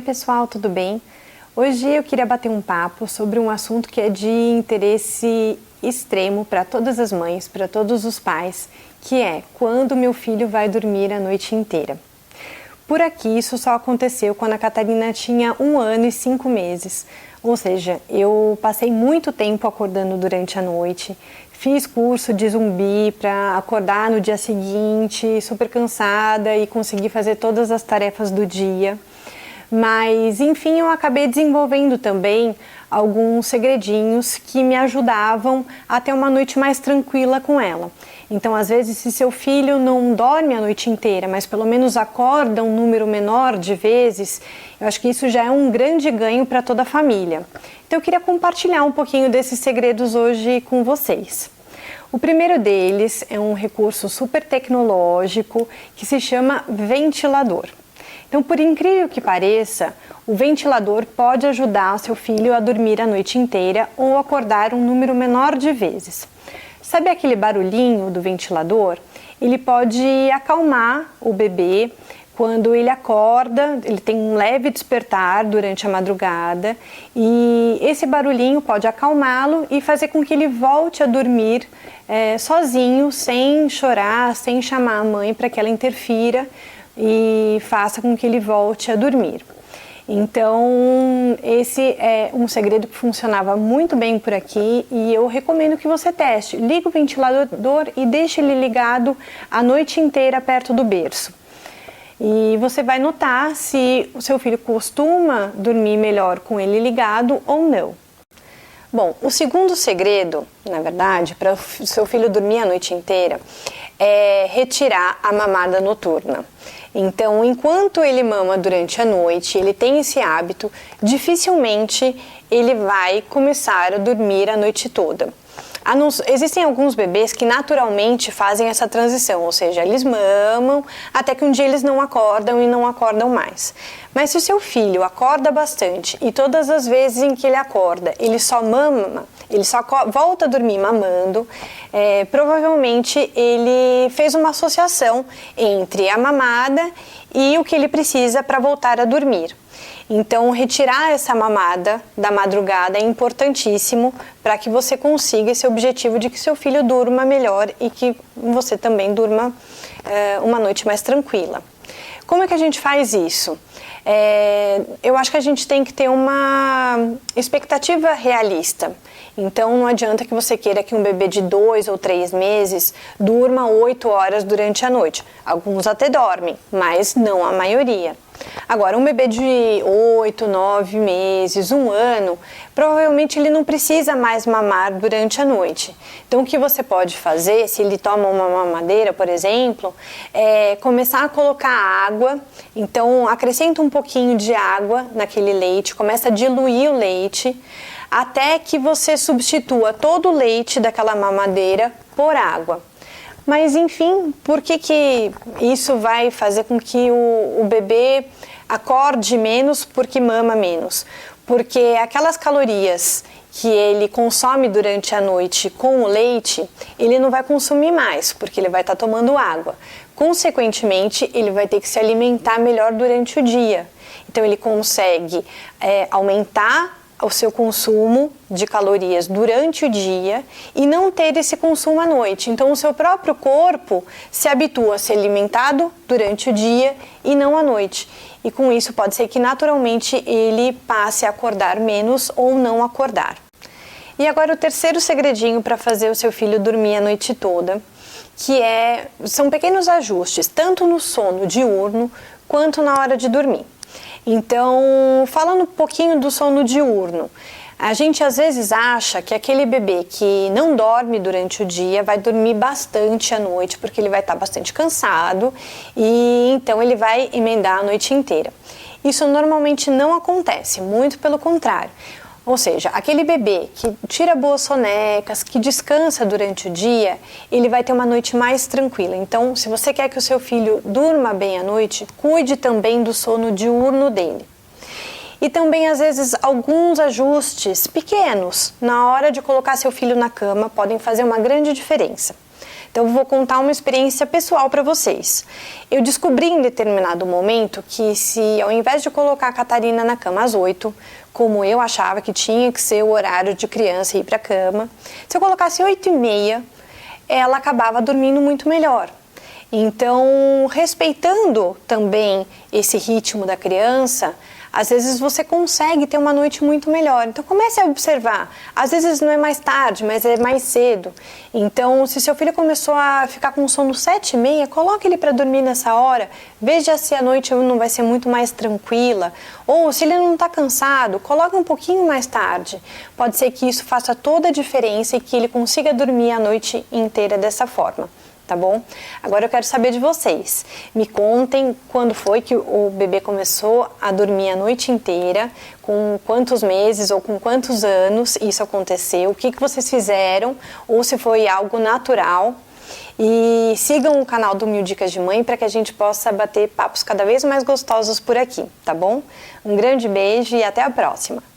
pessoal, tudo bem? Hoje eu queria bater um papo sobre um assunto que é de interesse extremo para todas as mães, para todos os pais, que é quando meu filho vai dormir a noite inteira. Por aqui isso só aconteceu quando a Catarina tinha 1 ano e 5 meses, ou seja, eu passei muito tempo acordando durante a noite, fiz curso de zumbi para acordar no dia seguinte super cansada e conseguir fazer todas as tarefas do dia. Mas, enfim, eu acabei desenvolvendo também alguns segredinhos que me ajudavam a ter uma noite mais tranquila com ela. Então, às vezes, se seu filho não dorme a noite inteira, mas pelo menos acorda um número menor de vezes, eu acho que isso já é um grande ganho para toda a família. Então, eu queria compartilhar um pouquinho desses segredos hoje com vocês. O primeiro deles é um recurso super tecnológico que se chama ventilador. Então, por incrível que pareça, o ventilador pode ajudar o seu filho a dormir a noite inteira ou acordar um número menor de vezes. Sabe aquele barulhinho do ventilador? Ele pode acalmar o bebê quando ele acorda, ele tem um leve despertar durante a madrugada e esse barulhinho pode acalmá-lo e fazer com que ele volte a dormir sozinho, sem chorar, sem chamar a mãe para que ela interfira e faça com que ele volte a dormir. Então, esse é um segredo que funcionava muito bem por aqui e eu recomendo que você teste. Liga o ventilador e deixe ele ligado a noite inteira perto do berço. E você vai notar se o seu filho costuma dormir melhor com ele ligado ou não. Bom, o segundo segredo, na verdade, para o seu filho dormir a noite inteira é retirar a mamada noturna. Então, enquanto ele mama durante a noite, ele tem esse hábito, dificilmente ele vai começar a dormir a noite toda. Existem alguns bebês que naturalmente fazem essa transição, ou seja, eles mamam até que um dia eles não acordam e não acordam mais. Mas se o seu filho acorda bastante e todas as vezes em que ele acorda, ele só mama, ele só volta a dormir mamando, provavelmente ele fez uma associação entre a mamada e o que ele precisa para voltar a dormir. Então, retirar essa mamada da madrugada é importantíssimo para que você consiga esse objetivo de que seu filho durma melhor e que você também durma uma noite mais tranquila. Como é que a gente faz isso? Eu acho que a gente tem que ter uma expectativa realista. Então, não adianta que você queira que um bebê de 2 ou 3 meses durma 8 horas durante a noite. Alguns até dormem, mas não a maioria. Agora, um bebê de 8, 9 meses, 1 ano, provavelmente ele não precisa mais mamar durante a noite. Então, o que você pode fazer, se ele toma uma mamadeira, por exemplo, é começar a colocar água. Então, acrescenta um pouquinho de água naquele leite, começa a diluir o leite, até que você substitua todo o leite daquela mamadeira por água. Mas, enfim, por que isso vai fazer com que o bebê acorde menos porque mama menos? Porque aquelas calorias que ele consome durante a noite com o leite, ele não vai consumir mais, porque ele vai estar tomando água. Consequentemente, ele vai ter que se alimentar melhor durante o dia. Então, ele consegue aumentar o seu consumo de calorias durante o dia e não ter esse consumo à noite. Então, o seu próprio corpo se habitua a ser alimentado durante o dia e não à noite. E com isso pode ser que naturalmente ele passe a acordar menos ou não acordar. E agora o terceiro segredinho para fazer o seu filho dormir a noite toda, que são pequenos ajustes, tanto no sono diurno quanto na hora de dormir. Então, falando um pouquinho do sono diurno, a gente às vezes acha que aquele bebê que não dorme durante o dia vai dormir bastante à noite, porque ele vai estar bastante cansado e então ele vai emendar a noite inteira. Isso normalmente não acontece, muito pelo contrário. Ou seja, aquele bebê que tira boas sonecas, que descansa durante o dia, ele vai ter uma noite mais tranquila. Então, se você quer que o seu filho durma bem à noite, cuide também do sono diurno dele. E também, às vezes, alguns ajustes pequenos na hora de colocar seu filho na cama podem fazer uma grande diferença. Então eu vou contar uma experiência pessoal para vocês. Eu descobri em determinado momento que se ao invés de colocar a Catarina na cama às 8, como eu achava que tinha que ser o horário de criança ir para a cama, se eu colocasse 8h30, ela acabava dormindo muito melhor. Então, respeitando também esse ritmo da criança, às vezes você consegue ter uma noite muito melhor. Então comece a observar. Às vezes não é mais tarde, mas é mais cedo. Então, se seu filho começou a ficar com sono 7h30, coloque ele para dormir nessa hora. Veja se a noite não vai ser muito mais tranquila. Ou se ele não está cansado, coloque um pouquinho mais tarde. Pode ser que isso faça toda a diferença e que ele consiga dormir a noite inteira dessa forma. Tá bom? Agora eu quero saber de vocês. Me contem quando foi que o bebê começou a dormir a noite inteira, com quantos meses ou com quantos anos isso aconteceu, o que vocês fizeram, ou se foi algo natural. E sigam o canal do Mil Dicas de Mãe para que a gente possa bater papos cada vez mais gostosos por aqui, tá bom? Um grande beijo e até a próxima!